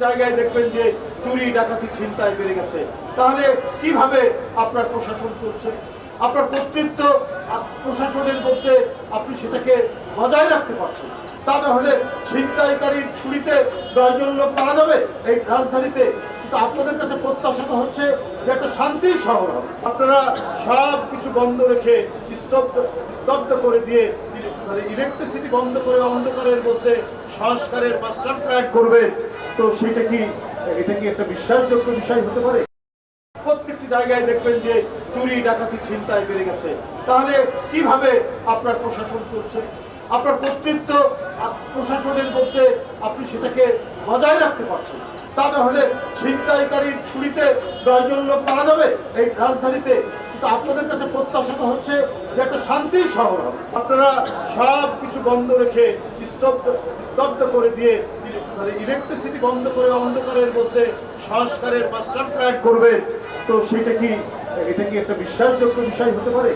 জায়গায় দেখবেন যে চুরি ডাকাতি ছিনতাই বেড়ে গেছে, তাহলে কিভাবে আপনার প্রশাসন চলছে? আপনার কর্তৃত্ব প্রশাসনের মধ্যে আপনি সেটাকে বজায় রাখতে পারছেন? তা না হলে ছিনতাইকারীর ছুরিতে 10 জন লোক মারা যাবে এই রাজধানীতে। কিন্তু আপনাদের কাছে প্রত্যাশাটা হচ্ছে যে একটা শান্তির শহর হবে। আপনারা সব কিছু বন্ধ রেখে স্তব্ধ করে দিয়ে, মানে ইলেকট্রিসিটি বন্ধ করে অন্ধকারের মধ্যে সংস্কারের মাস্টার প্ল্যান করবে। তো এটা কি একটা বিশ্বাসযোগ্য বিষয় হতে পারে? প্রত্যেকটি জায়গায় দেখবেন যে চুরি ডাকাতি ছিনতাই বেড়ে গেছে, তাহলে কিভাবে আপনার প্রশাসন চলছে? আপনার কর্তৃত্ব প্রশাসনের মধ্যে আপনি সেটাকে বজায় রাখতে পারছেন? তা না হলে ছিনতাইকারীর ছুরিতে 10 জন লোক মারা যাবে এই রাজধানীতে। কিন্তু আপনাদের কাছে প্রত্যাশাটা হচ্ছে যে একটা শান্তির শহর হবে। আপনারা সব কিছু বন্ধ রেখে স্তব্ধ করে দিয়ে, মানে ইলেকট্রিসিটি বন্ধ করে অন্ধকারের মধ্যে সংস্কারের মাস্টার প্ল্যান করবে। তো এটা কি একটা বিশ্বাসযোগ্য বিষয় হতে পারে?